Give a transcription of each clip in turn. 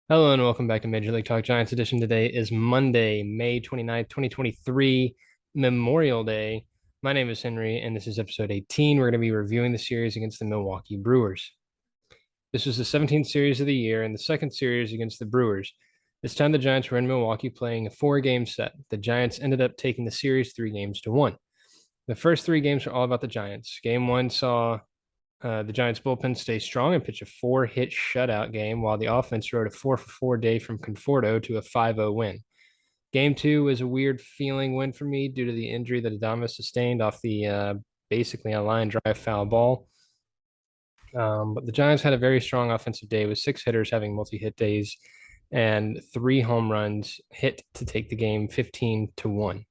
Hello and welcome back to Major League Talk Giants edition. Today is Monday, May 29th, 2023, Memorial Day. My name is Henry, and this is episode 18. We're going to be reviewing the series against the Milwaukee Brewers. This was the 17th series of the year and the second series against the Brewers. This time, the Giants were in Milwaukee playing a four-game set. The Giants ended up taking the series 3-1. The first three games were all about the Giants. Game one saw the Giants bullpen stay strong and pitch a four-hit shutout game, while the offense rode a 4-for-4 day from Conforto to a 5-0 win. Game two was a weird feeling win for me due to the injury that Adames sustained off the basically a line drive foul ball. But the Giants had a very strong offensive day with six hitters having multi-hit days and three home runs hit to take the game 15-1.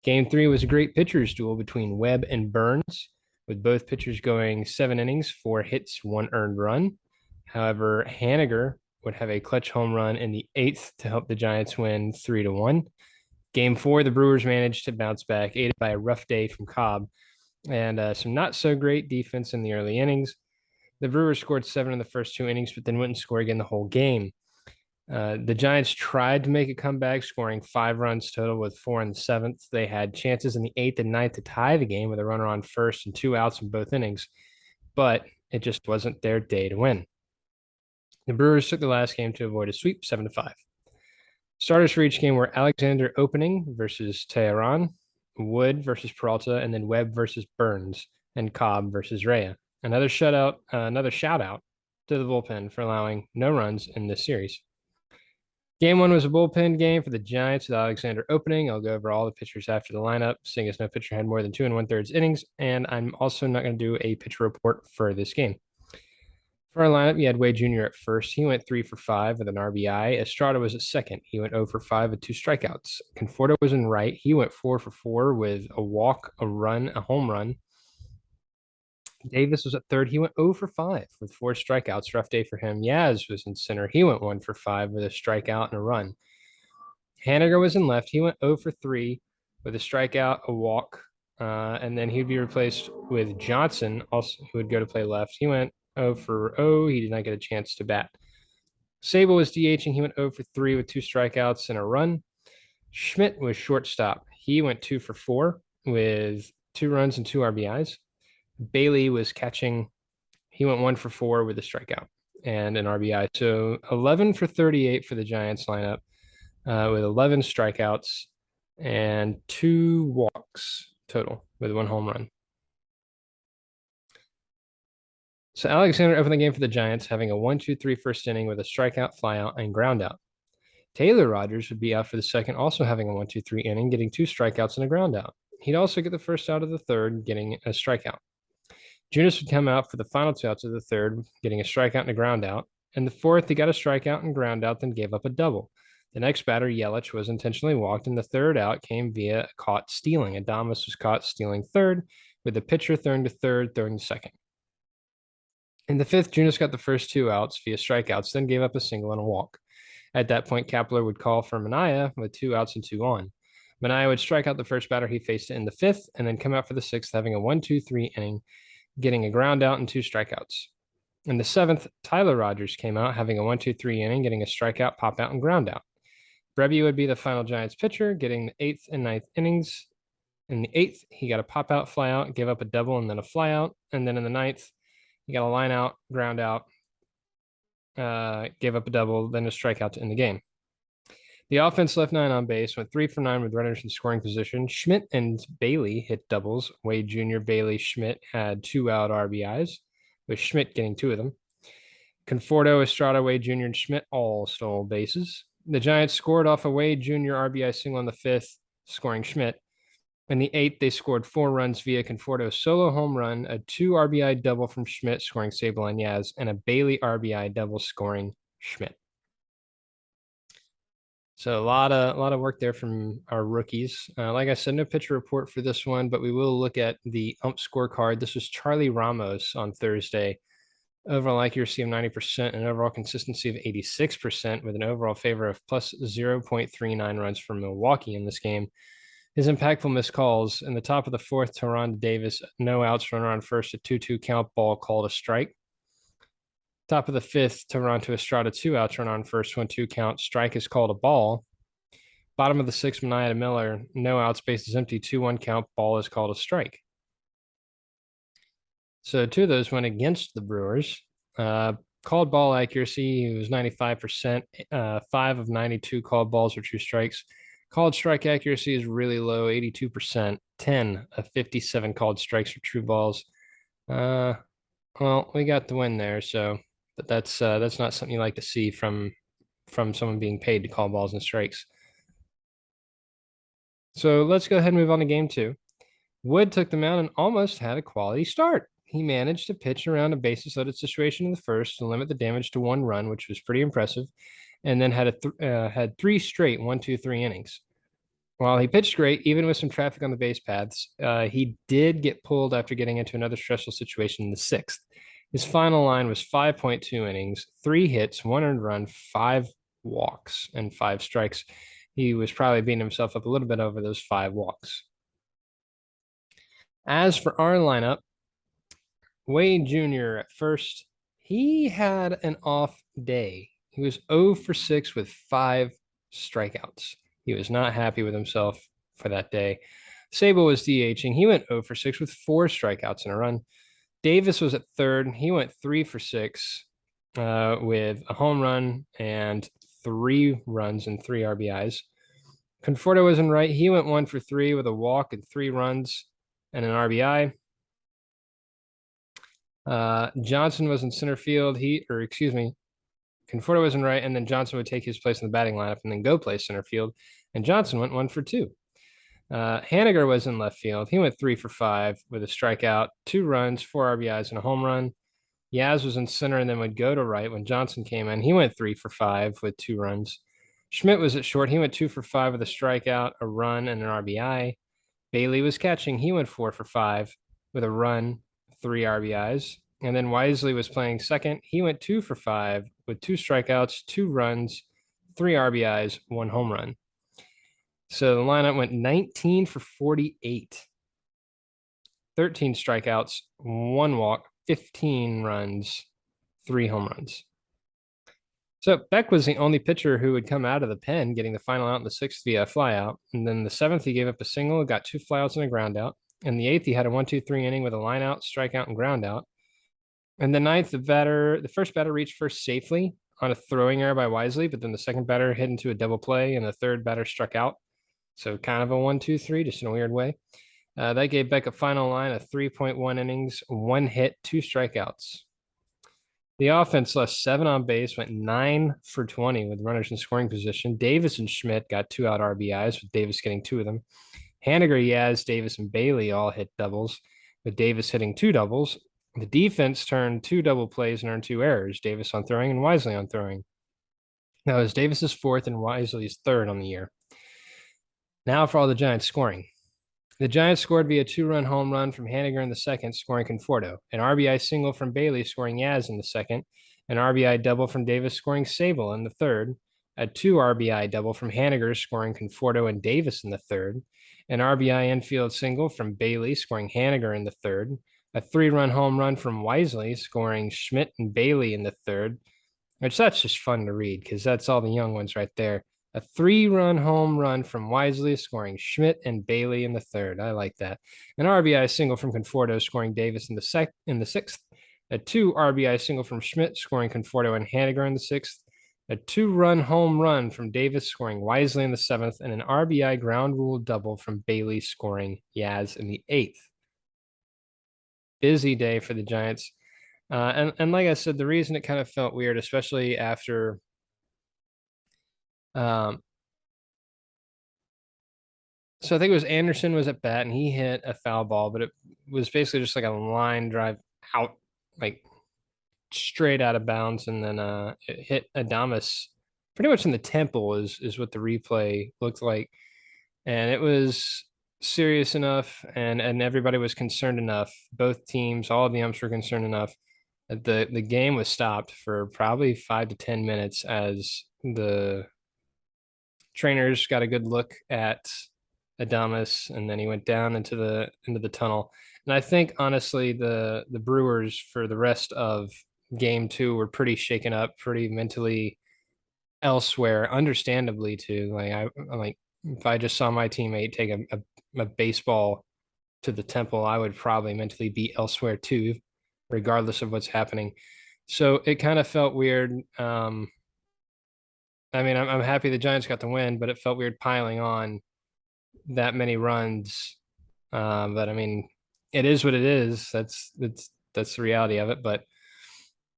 Game three was a great pitchers duel between Webb and Burns, with both pitchers going 7 innings, 4 hits, 1 earned run. However, Haniger would have a clutch home run in the eighth to help the Giants win 3-1. Game four, the Brewers managed to bounce back, aided by a rough day from Cobb and some not so great defense in the early innings. The Brewers scored 7 in the first 2 innings, but then wouldn't score again the whole game. The Giants tried to make a comeback, scoring 5 runs total with 4 in the seventh. They had chances in the eighth and ninth to tie the game with a runner on first and 2 outs in both innings, but it just wasn't their day to win. The Brewers took the last game to avoid a sweep, 7-5. Starters for each game were Alexander opening versus Teheran, Wood versus Peralta, and then Webb versus Burns, and Cobb versus Rea. Another shout out to the bullpen for allowing no runs in this series. Game one was a bullpen game for the Giants with Alexander opening. I'll go over all the pitchers after the lineup, seeing as no pitcher had more than 2 1/3 innings, and I'm also not going to do a pitcher report for this game. For our lineup, you had Wade Jr. at first. He went 3-for-5 with an RBI. Estrada was at second. He went 0-for-5 with 2 strikeouts. Conforto was in right. He went 4-for-4 with a walk, a run, a home run. Davis was at third. He went 0-for-5 with 4 strikeouts. Rough day for him. Yaz was in center. He went 1-for-5 with a strikeout and a run. Haniger was in left. He went 0-for-3 with a strikeout, a walk, and then he'd be replaced with Johnson, also who would go to play left. He went 0-for-0. He did not get a chance to bat. Sable was DHing. He went 0-for-3 with 2 strikeouts and a run. Schmitt was shortstop. He went 2-for-4 with 2 runs and 2 RBIs. Bailey was catching. He went 1-for-4 with a strikeout and an RBI. So 11-for-38 for the Giants lineup with 11 strikeouts and 2 walks total with 1 home run. So Alexander opened the game for the Giants, having a 1-2-3 first inning with a strikeout, flyout, and groundout. Taylor Rogers would be out for the second, also having a 1-2-3 inning, getting 2 strikeouts and a groundout. He'd also get the first out of the third, getting a strikeout. Junis would come out for the final 2 outs of the third, getting a strikeout and a groundout. In the fourth, he got a strikeout and groundout, then gave up a double. The next batter, Yelich, was intentionally walked, and the third out came via caught stealing. Adames was caught stealing third, with the pitcher throwing to third, throwing to second. In the fifth, Junis got the first 2 outs via strikeouts, then gave up a single and a walk. At that point, Kapler would call for Manaea with 2 outs and 2 on. Manaea would strike out the first batter he faced in the fifth, and then come out for the sixth, having a 1-2-3 inning, getting a groundout and 2 strikeouts. In the seventh, Tyler Rogers came out, having a 1-2-3 inning, getting a strikeout, pop out, and groundout. Brebbia would be the final Giants pitcher, getting the eighth and ninth innings. In the eighth, he got a pop out, fly out, gave up a double, and then a fly out. And then in the ninth, he got a line out, ground out, gave up a double, then a strikeout to end the game. The offense left 9 on base, went 3-for-9 with runners in scoring position. Schmitt and Bailey hit doubles. Wade Jr., Bailey, Schmitt had 2-out RBIs, with Schmitt getting 2 of them. Conforto, Estrada, Wade Jr., and Schmitt all stole bases. The Giants scored off a Wade Jr. RBI single in the fifth, scoring Schmitt. In the eighth, they scored 4 runs via Conforto's solo home run, a 2 RBI double from Schmitt, scoring Sable and Yaz, and a Bailey RBI double, scoring Schmitt. So a lot of work there from our rookies. Like I said, no pitcher report for this one, but we will look at the ump scorecard. This was Charlie Ramos on Thursday. Overall accuracy of 90% and overall consistency of 86% with an overall favor of plus 0.39 runs for Milwaukee in this game. His impactful missed calls in the top of the fourth, Teheran Davis, no outs, runner on first, a 2-2 count, ball called a strike. Top of the fifth, Toronto Estrada 2 outs, run on first, 1-2 count. Strike is called a ball. Bottom of the sixth, Mania Miller, no outs, base is empty, 2-1 count. Ball is called a strike. So two of those went against the Brewers. Called ball accuracy, it was 95%. 5 of 92 called balls were true strikes. Called strike accuracy is really low, 82%. 10 of 57 called strikes are true balls. Well, we got the win there, so but that's not something you like to see from someone being paid to call balls and strikes. So let's go ahead and move on to game two. Wood took the mound and almost had a quality start. He managed to pitch around a bases loaded situation in the first to limit the damage to 1 run, which was pretty impressive, and then had 3 straight 1-2-3 innings. While he pitched great, even with some traffic on the base paths, he did get pulled after getting into another stressful situation in the sixth. His final line was 5.2 innings, 3 hits, 1 earned run, 5 walks, and 5 strikes. He was probably beating himself up a little bit over those 5 walks. As for our lineup, Wade Jr. at first, he had an off day. He was 0 for 6 with 5 strikeouts. He was not happy with himself for that day. Sable was DHing. He went 0 for 6 with 4 strikeouts in a run. Davis was at third. He went 3 for 6 with a home run and 3 runs and 3 RBIs. Conforto was in right. He went 1 for 3 with a walk and 3 runs and an RBI. Johnson was in center field. Conforto was in right, and then Johnson would take his place in the batting lineup and then go play center field. And Johnson went 1 for 2. Haniger was in left field. He went 3 for 5 with a strikeout, 2 runs, 4 RBIs, and a home run. Yaz was in center and then would go to right when Johnson came in. He went 3 for 5 with 2 runs. Schmitt was at short. He went 2 for 5 with a strikeout, a run, and an RBI. Bailey was catching. He went 4 for 5 with a run, 3 RBIs. And then Wisely was playing second. He went 2 for 5 with 2 strikeouts, 2 runs, 3 RBIs, 1 home run. So the lineup went 19 for 48, 13 strikeouts, 1 walk, 15 runs, 3 home runs. So Beck was the only pitcher who would come out of the pen, getting the final out in the sixth via a flyout. And then the seventh, he gave up a single, got 2 flyouts and a ground out. And the eighth, he had a 1-2-3 inning with a line out, strikeout, and ground out. And the ninth, the first batter reached first safely on a throwing error by Wisely, but then the second batter hit into a double play, and the third batter struck out. So kind of a 1-2-3, just in a weird way. That gave Beck a final line of 3.1 innings, 1 hit, 2 strikeouts. The offense left 7 on base, went 9 for 20 with runners in scoring position. Davis and Schmitt got 2 out RBIs, with Davis getting 2 of them. Haniger, Yaz, Davis, and Bailey all hit doubles, with Davis hitting 2 doubles. The defense turned 2 double plays and earned 2 errors, Davis on throwing and Wisely on throwing. That was Davis's 4th and Wisely's 3rd on the year. Now for all the Giants scoring. The Giants scored via 2-run home run from Haniger in the second, scoring Conforto. An RBI single from Bailey, scoring Yaz in the second. An RBI double from Davis, scoring Sable in the third. A 2 RBI double from Haniger, scoring Conforto and Davis in the third. An RBI infield single from Bailey, scoring Haniger in the third. A 3-run home run from Wisely, scoring Schmitt and Bailey in the third. Which that's just fun to read because that's all the young ones right there. A 3-run home run from Wisely, scoring Schmitt and Bailey in the third. I like that. An RBI single from Conforto, scoring Davis in the sixth. A 2 RBI single from Schmitt, scoring Conforto and Haniger in the sixth. A 2-run home run from Davis, scoring Wisely in the seventh. And an RBI ground rule double from Bailey, scoring Yaz in the eighth. Busy day for the Giants. And like I said, the reason it kind of felt weird, especially after so I think it was Anderson was at bat and he hit a foul ball, but it was basically just like a line drive out, like straight out of bounds, and then it hit Adames pretty much in the temple is what the replay looked like. And it was serious enough and everybody was concerned enough. Both teams, all the umps were concerned enough that the game was stopped for probably 5 to 10 minutes as the trainers got a good look at Adames, and then he went down into the tunnel. And I think honestly, the Brewers for the rest of game two were pretty shaken up, pretty mentally elsewhere, understandably too. I'm like, if I just saw my teammate take a baseball to the temple, I would probably mentally be elsewhere too, regardless of what's happening. So it kind of felt weird. I mean, I'm happy the Giants got the win, but it felt weird piling on that many runs. But I mean, it is what it is. That's the reality of it. But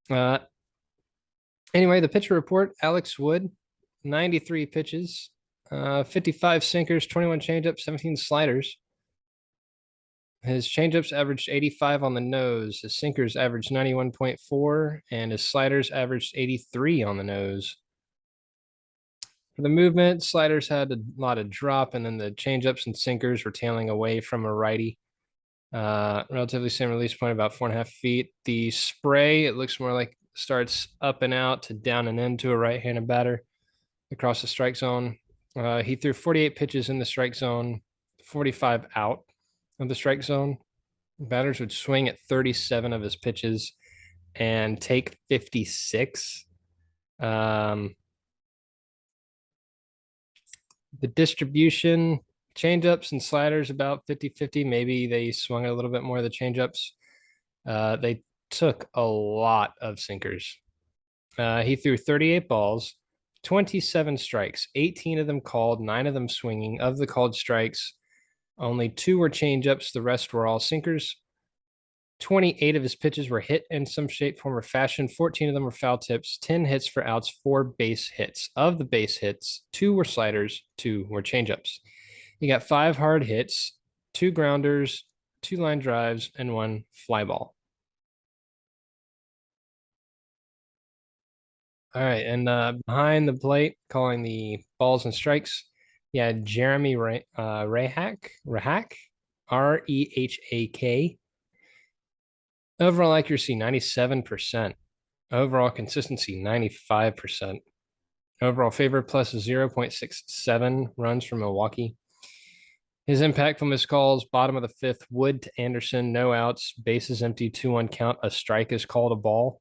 uh, anyway, the pitcher report: Alex Wood, 93 pitches, 55 sinkers, 21 changeups, 17 sliders. His changeups averaged 85 on the nose. His sinkers averaged 91.4, and his sliders averaged 83 on the nose. For the movement, sliders had a lot of drop, and then the changeups and sinkers were tailing away from a righty. Relatively same release point, about 4.5 feet. The spray, it looks more like starts up and out to down and into a right-handed batter across the strike zone. He threw 48 pitches in the strike zone, 45 out of the strike zone. Batters would swing at 37 of his pitches and take 56. The distribution, changeups and sliders about 50-50. Maybe they swung a little bit more of the changeups. They took a lot of sinkers. He threw 38 balls, 27 strikes, 18 of them called, 9 of them swinging. Of the called strikes, only 2 were changeups. The rest were all sinkers. 28 of his pitches were hit in some shape, form, or fashion. 14 of them were foul tips, 10 hits for outs, 4 base hits. Of the base hits, 2 were sliders, 2 were changeups. He got 5 hard hits, 2 grounders, 2 line drives, and 1 fly ball. All right, and behind the plate, calling the balls and strikes, he had Jeremy Rehak, Rehak. Overall accuracy, 97%. Overall consistency, 95%. Overall favor plus 0.67 runs from Milwaukee. His impact from his calls: bottom of the fifth, Wood to Anderson, no outs, bases empty, 2-1 count. A strike is called a ball.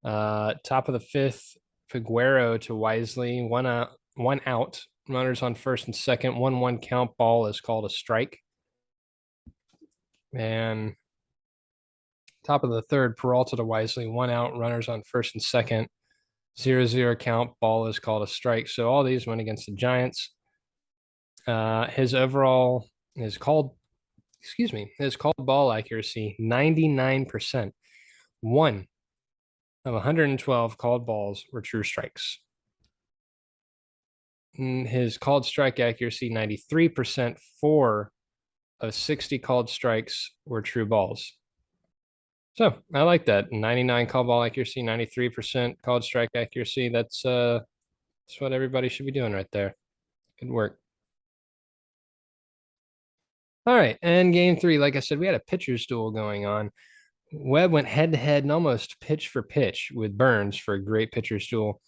Top of the fifth, Figueroa to Wisely, 1 out, runners on first and second, 1-1 count. Ball is called a strike. And top of the third, Peralta to Wisely, 1 out, runners on first and second, 0-0 count. Ball is called a strike. So all these went against the Giants. His called ball accuracy, 99%. 1 of 112 called balls were true strikes. His called strike accuracy, 93%. 4 of 60 called strikes were true balls. So I like that. 99 call ball accuracy, 93% called strike accuracy. That's what everybody should be doing right there. Good work. All right, and game 3, like I said, we had a pitcher's duel going on. Webb went head to head and almost pitch for pitch with Burns for a great pitcher's duel.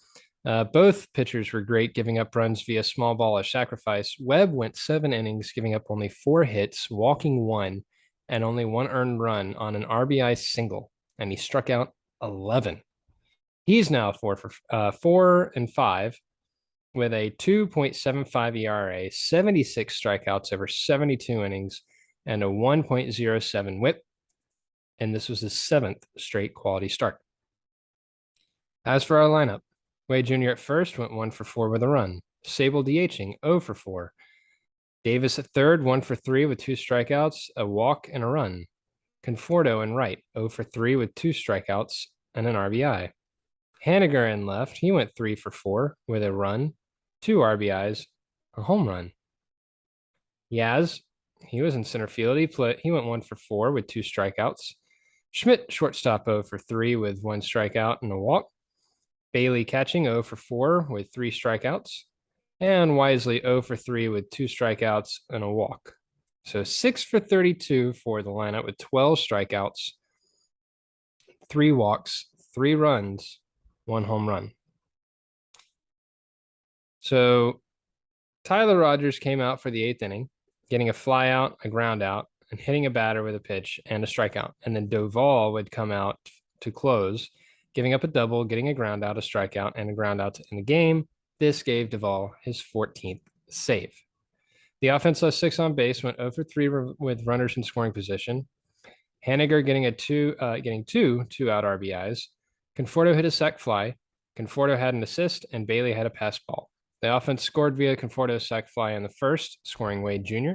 Both pitchers were great, giving up runs via small ball or sacrifice. Webb went 7 innings, giving up only 4 hits, walking 1, and only 1 earned run on an RBI single, and he struck out 11. He's now 4-5 with a 2.75 ERA, 76 strikeouts over 72 innings, and a 1.07 WHIP. And this was his 7th straight quality start. As for our lineup, Wade Jr. at first went 1-for-4 with a run. Sable DHing, 0-for-4. Davis at third, 1-for-3 with 2 strikeouts, a walk, and a run. Conforto in right, 0-for-3 with 2 strikeouts and an RBI. Haniger in left, he went 3-for-4 with a run, 2 RBIs, a home run. Yaz, he was in center field. He went 1-for-4 with 2 strikeouts. Schmitt, shortstop, 0-for-3 with 1 strikeout and a walk. Bailey catching, 0-for-4 with 3 strikeouts. And Wisely, 0-for-3 with 2 strikeouts and a walk. So 6-for-32 for the lineup with 12 strikeouts, 3 walks, 3 runs, 1 home run. So Tyler Rogers came out for the 8th inning, getting a fly out, a ground out, and hitting a batter with a pitch and a strikeout. And then Doval would come out to close, giving up a double, getting a ground out, a strikeout, and a ground out to end the game. This gave Duvall his 14th save. The offense lost 6 on base, went 0 for 3 with runners in scoring position. Haniger getting two 2-out RBIs. Conforto hit a sac fly. Conforto had an assist, and Bailey had a pass ball. The offense scored via Conforto's sac fly in the first, scoring Wade Jr.,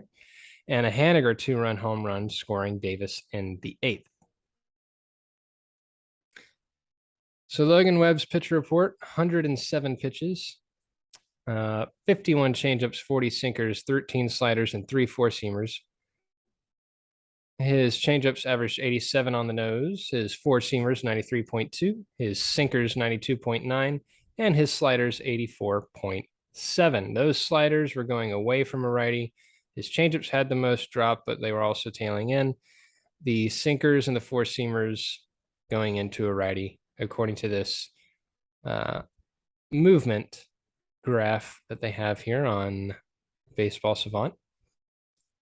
and a Haniger 2-run home run, scoring Davis in the 8th. So Logan Webb's pitcher report: 107 pitches, 51 changeups, 40 sinkers, 13 sliders, and 3 four-seamers. His changeups averaged 87 on the nose, his four-seamers 93.2, his sinkers 92.9, and his sliders 84.7. Those sliders were going away from a righty. His changeups had the most drop, but they were also tailing in. The sinkers and the four-seamers going into a righty, according to this movement graph that they have here on Baseball Savant.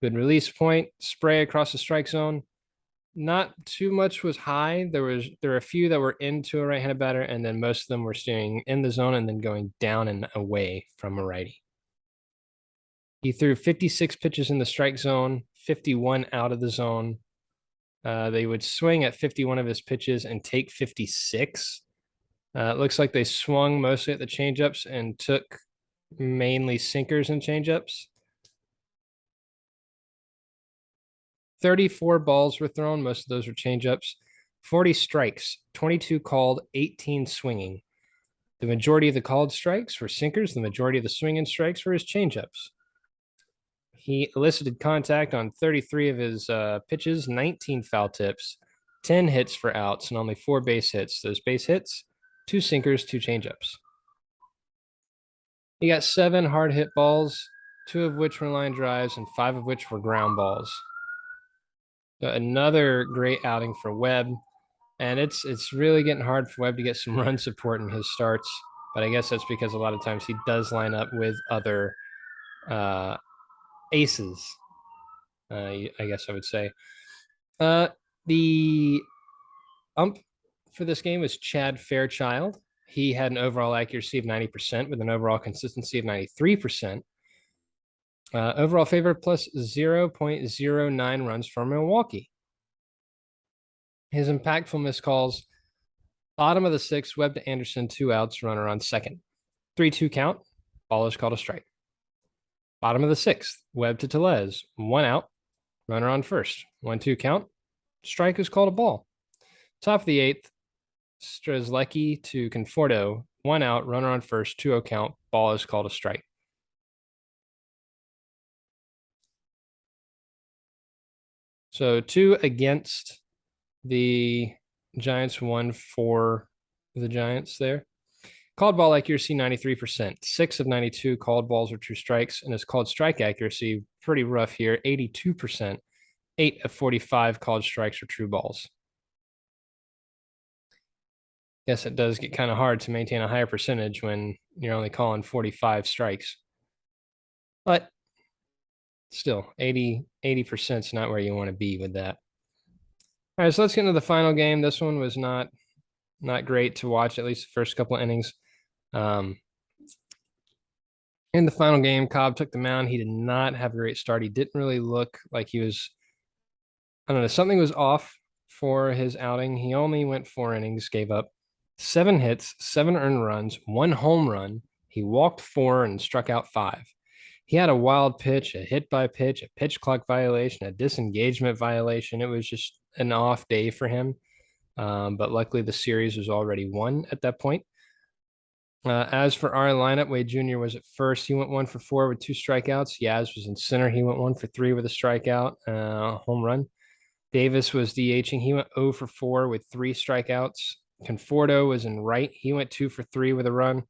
Good release point, spray across the strike zone. Not too much was high. There were a few that were into a right-handed batter, and then most of them were staying in the zone and then going down and away from a righty. He threw 56 pitches in the strike zone, 51 out of the zone. They would swing at 51 of his pitches and take 56. It looks like they swung mostly at the changeups and took mainly sinkers and changeups. 34 balls were thrown. Most of those were changeups. 40 strikes, 22 called, 18 swinging. The majority of the called strikes were sinkers. The majority of the swinging strikes were his changeups. He elicited contact on 33 of his pitches, 19 foul tips, 10 hits for outs, and only 4 base hits. Those base hits, 2 sinkers, 2 changeups. He got 7 hard hit balls, 2 of which were line drives, and 5 of which were ground balls. Another great outing for Webb, and it's really getting hard for Webb to get some run support in his starts, but I guess that's because a lot of times he does line up with other aces, I guess I would say. The ump for this game was Chad Fairchild. He had an overall accuracy of 90% with an overall consistency of 93%. Overall favor plus 0.09 runs for Milwaukee. His impactful missed calls: bottom of the 6th, Webb to Anderson, 2 outs, runner on second. 3-2 count, ball is called a strike. Bottom of the 6th, Webb to Tellez, 1 out, runner on first. 1-2 count, strike is called a ball. Top of the 8th, Strzelecki to Conforto, 1 out, runner on first, 2-0 count, ball is called a strike. So 2 against the Giants, 1 for the Giants there. Called ball accuracy, 93%. 6 of 92 called balls are true strikes, and his called strike accuracy, pretty rough here, 82%. 8 of 45 called strikes are true balls. Guess it does get kind of hard to maintain a higher percentage when you're only calling 45 strikes. But still, 80% is not where you want to be with that. All right, so let's get into the final game. This one was not great to watch, at least the first couple of innings. In the final game, Cobb took the mound. He did not have a great start. He didn't really look like he was, I don't know, something was off for his outing. He only went 4 innings, gave up 7 hits, 7 earned runs, 1 home run. He walked 4 and struck out 5. He had a wild pitch, a hit by pitch, a pitch clock violation, a disengagement violation. It was just an off day for him. But luckily the series was already won at that point. As for our lineup, Wade Jr. was at first. He went 1 for 4 with 2 strikeouts. Yaz was in center. He went 1 for 3 with a strikeout, home run. Davis was DHing. He went 0 for 4 with 3 strikeouts. Conforto was in right. He went 2 for 3 with a run.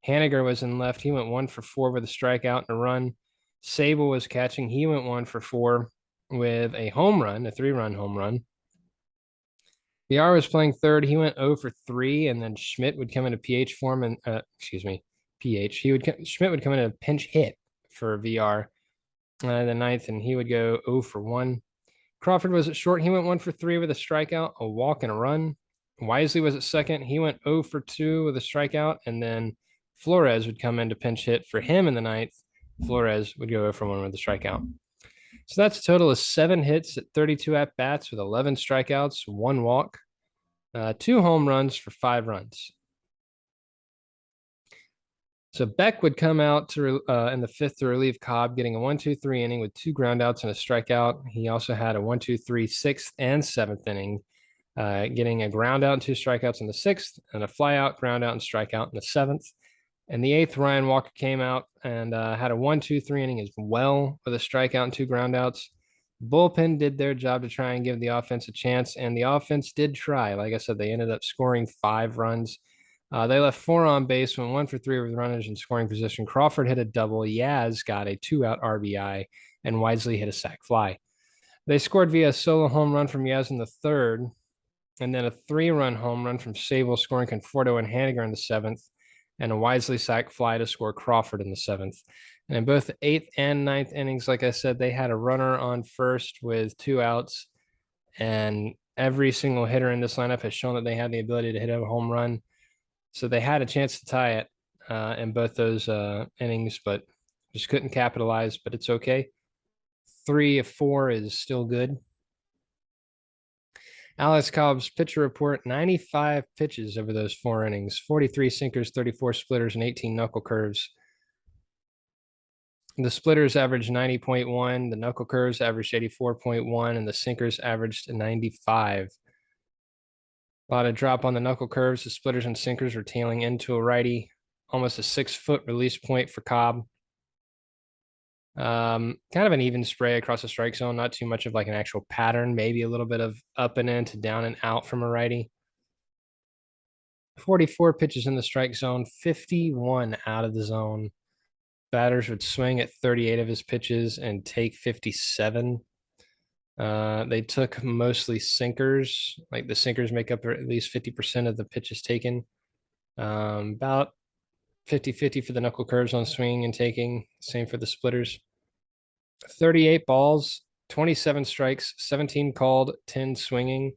Haniger was in left. He went 1 for 4 with a strikeout and a run. Sable was catching. He went 1 for 4 with a home run, a 3-run home run. VR was playing third. He went 0 for 3, and then Schmitt would come into PH form, and PH. Schmitt would come in a pinch hit for VR the 9th, and he would go 0 for 1. Crawford was at short. He went 1 for 3 with a strikeout, a walk, and a run. Wisely was at second. He went 0 for 2 with a strikeout, and then Flores would come in to pinch hit for him in the ninth. Flores would go 0 for 1 with a strikeout. So that's a total of 7 hits at 32 at bats with 11 strikeouts, 1 walk, 2 home runs for 5 runs. So Beck would come out to in the fifth to relieve Cobb, getting a 1-2-3 inning with 2 groundouts and a strikeout. He also had a 1-2-3 sixth and seventh inning, getting a ground out and 2 strikeouts in the sixth, and a flyout, ground out, and strikeout in the seventh. In the eighth, Ryan Walker came out and had a 1-2-3 inning as well with a strikeout and 2 groundouts. Bullpen did their job to try and give the offense a chance, and the offense did try. Like I said, they ended up scoring 5 runs. They left 4 on base, went 1 for 3 with runners in scoring position. Crawford hit a double. Yaz got a 2-out RBI, and Wisely hit a sac fly. They scored via a solo home run from Yaz in the third, and then a 3-run home run from Sable, scoring Conforto and Haniger in the seventh, and a Wisely sac fly to score Crawford in the seventh. And in both the eighth and ninth innings, like I said, they had a runner on first with 2 outs, and every single hitter in this lineup has shown that they had the ability to hit a home run. So they had a chance to tie it in both those innings, but just couldn't capitalize. But it's okay. 3 of 4 is still good. Alex Cobb's pitcher report: 95 pitches over those 4 innings, 43 sinkers, 34 splitters, and 18 knuckle curves. The splitters averaged 90.1, the knuckle curves averaged 84.1, and the sinkers averaged 95. A lot of drop on the knuckle curves. The splitters and sinkers were tailing into a righty, almost a 6-foot release point for Cobb. Kind of an even spray across the strike zone, not too much of like an actual pattern, maybe a little bit of up and in to down and out from a righty. 44 pitches in the strike zone, 51 out of the zone. Batters would swing at 38 of his pitches and take 57. They took mostly sinkers. Like the sinkers make up at least 50% of the pitches taken. About 50-50 for the knuckle curves on swinging and taking. Same for the splitters. 38 balls, 27 strikes, 17 called, 10 swinging.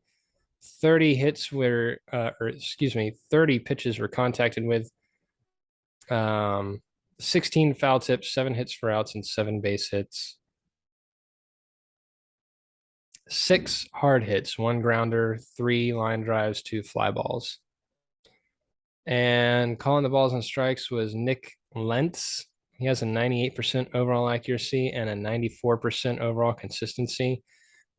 30 hits were, 30 pitches were contacted with. 16 foul tips, 7 hits for outs, and 7 base hits. 6 hard hits, 1 grounder, 3 line drives, 2 fly balls. And calling the balls and strikes was Nick Lentz. He has a 98% overall accuracy and a 94% overall consistency,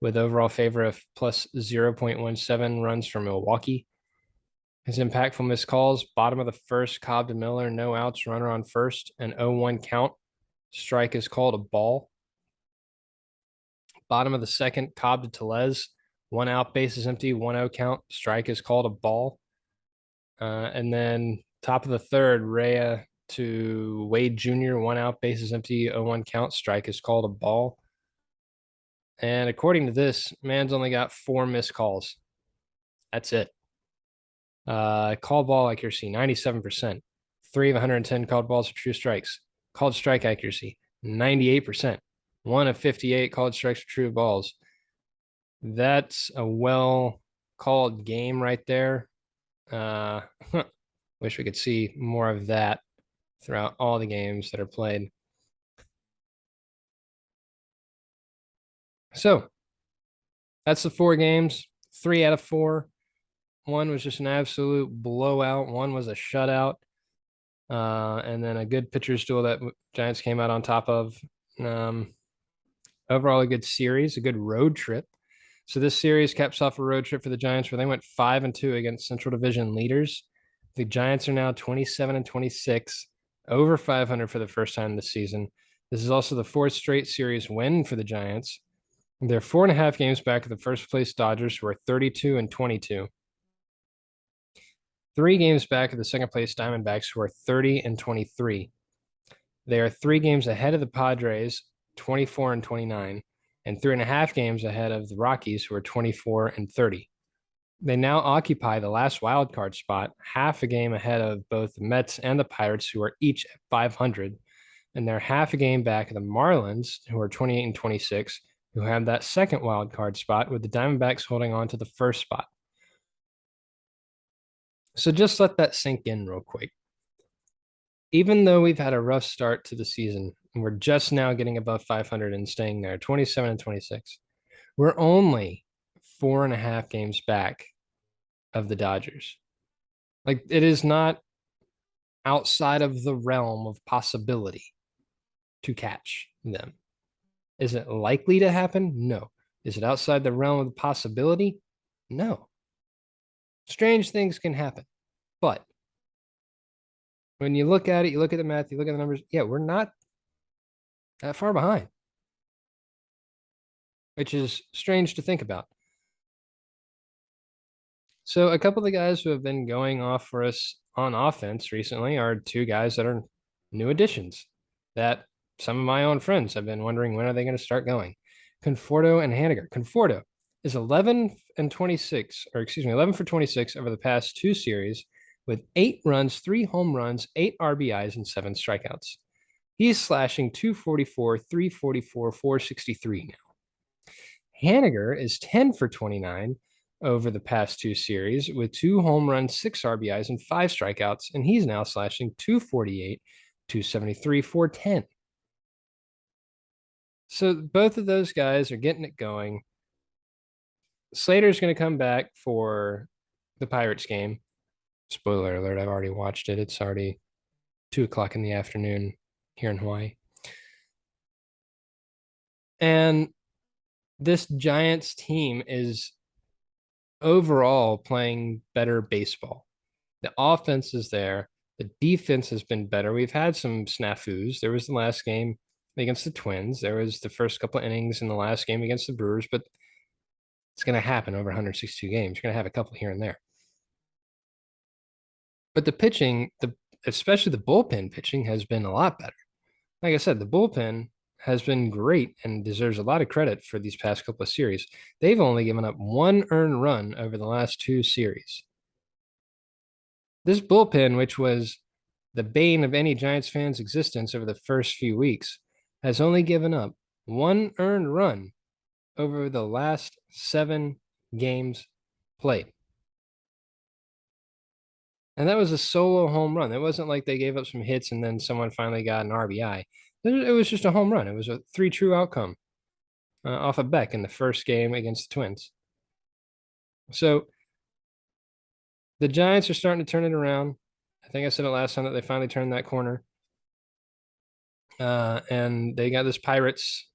with overall favor of plus 0.17 runs for Milwaukee. His impactful missed calls: bottom of the first, Cobb to Miller, no outs, runner on first, an 0-1 count. Strike is called a ball. Bottom of the second, Cobb to Tellez, 1 out, bases empty, 1-0 count. Strike is called a ball. And then top of the third, Rhea to Wade Jr., 1 out, bases empty, 0-1 count. Strike is called a ball. And according to this, man's only got 4 missed calls. That's it. Call ball accuracy, 97%. 3 of 110 called balls are true strikes. Called strike accuracy, 98%. 1 of 58 called strikes for true balls. That's a well-called game right there. Wish we could see more of that throughout all the games that are played. So that's the 4 games, 3 out of 4. 1 was just an absolute blowout. 1 was a shutout. And then a good pitcher's duel that Giants came out on top of. Overall, a good series, a good road trip. So this series caps off a road trip for the Giants where they went 5-2 against Central Division leaders. The Giants are now 27-26, over 500 for the first time this season. This is also the 4th straight series win for the Giants. They're 4.5 games back of the first place Dodgers, who are 32-22. 3 games back of the second place Diamondbacks, who are 30-23. They are 3 games ahead of the Padres, 24-29, and 3.5 games ahead of the Rockies, who are 24-30. They now occupy the last wild card spot, half a game ahead of both the Mets and the Pirates, who are each at 500, and they're half a game back of the Marlins, who are 28-26, who have that second wild card spot, with the Diamondbacks holding on to the first spot. So just let that sink in real quick. Even though we've had a rough start to the season, and we're just now getting above 500 and staying there, 27 and 26, we're only 4.5 games back of the Dodgers. Like, it is not outside of the realm of possibility to catch them. Is it likely to happen? No. Is it outside the realm of possibility? No. Strange things can happen. But when you look at it, you look at the math, you look at the numbers, yeah, we're not that far behind, which is strange to think about. So a couple of the guys who have been going off for us on offense recently are two guys that are new additions that some of my own friends have been wondering when are they going to start going. Conforto and Haniger. Conforto is 11 and 26, or excuse me, 11 for 26 over the past two series with 8 runs, 3 home runs, 8 RBIs, and 7 strikeouts. He's slashing 244, 344, 463 now. Haniger is 10 for 29 over the past two series with 2 home runs, 6 RBIs, and 5 strikeouts, and he's now slashing 248, 273, 410. So both of those guys are getting it going. Slater's going to come back for the Pirates game. Spoiler alert, I've already watched it. It's already 2 o'clock in the afternoon here in Hawaii. And this Giants team is overall playing better baseball. The offense is there. The defense has been better. We've had some snafus. There was the last game against the Twins. There was the first couple of innings in the last game against the Brewers, but it's going to happen over 162 games. You're going to have a couple here and there. But the pitching, especially the bullpen pitching, has been a lot better. Like I said, the bullpen has been great and deserves a lot of credit for these past couple of series. They've only given up 1 earned run over the last 2 series. This bullpen, which was the bane of any Giants fans' existence over the first few weeks, has only given up 1 earned run over the last 7 games played. And that was a solo home run. It wasn't like they gave up some hits and then someone finally got an RBI. It was just a home run. It was a 3 true outcome off of Beck in the first game against the Twins. So the Giants are starting to turn it around. I think I said it last time that they finally turned that corner. And they got this Pirates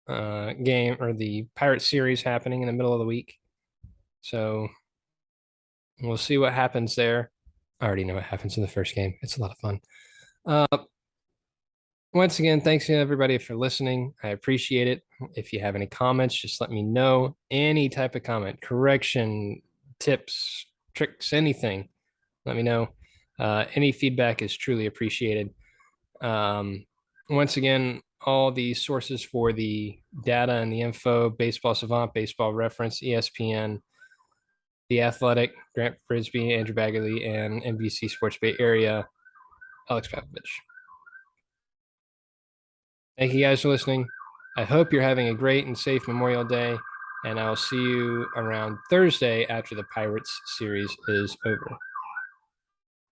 game, or the Pirates series, happening in the middle of the week. So we'll see what happens there. I already know what happens in the first game. It's a lot of fun. Once again, thanks to everybody for listening. I appreciate it. If you have any comments, just let me know. Any type of comment, correction, tips, tricks, anything, let me know. Any feedback is truly appreciated. Once again, all the sources for the data and the info: Baseball Savant, Baseball Reference, ESPN, The Athletic, Grant Frisbee, Andrew Baggerly, and NBC Sports Bay Area, Alex Pavlovich. Thank you guys for listening. I hope you're having a great and safe Memorial Day, and I'll see you around Thursday after the Pirates series is over.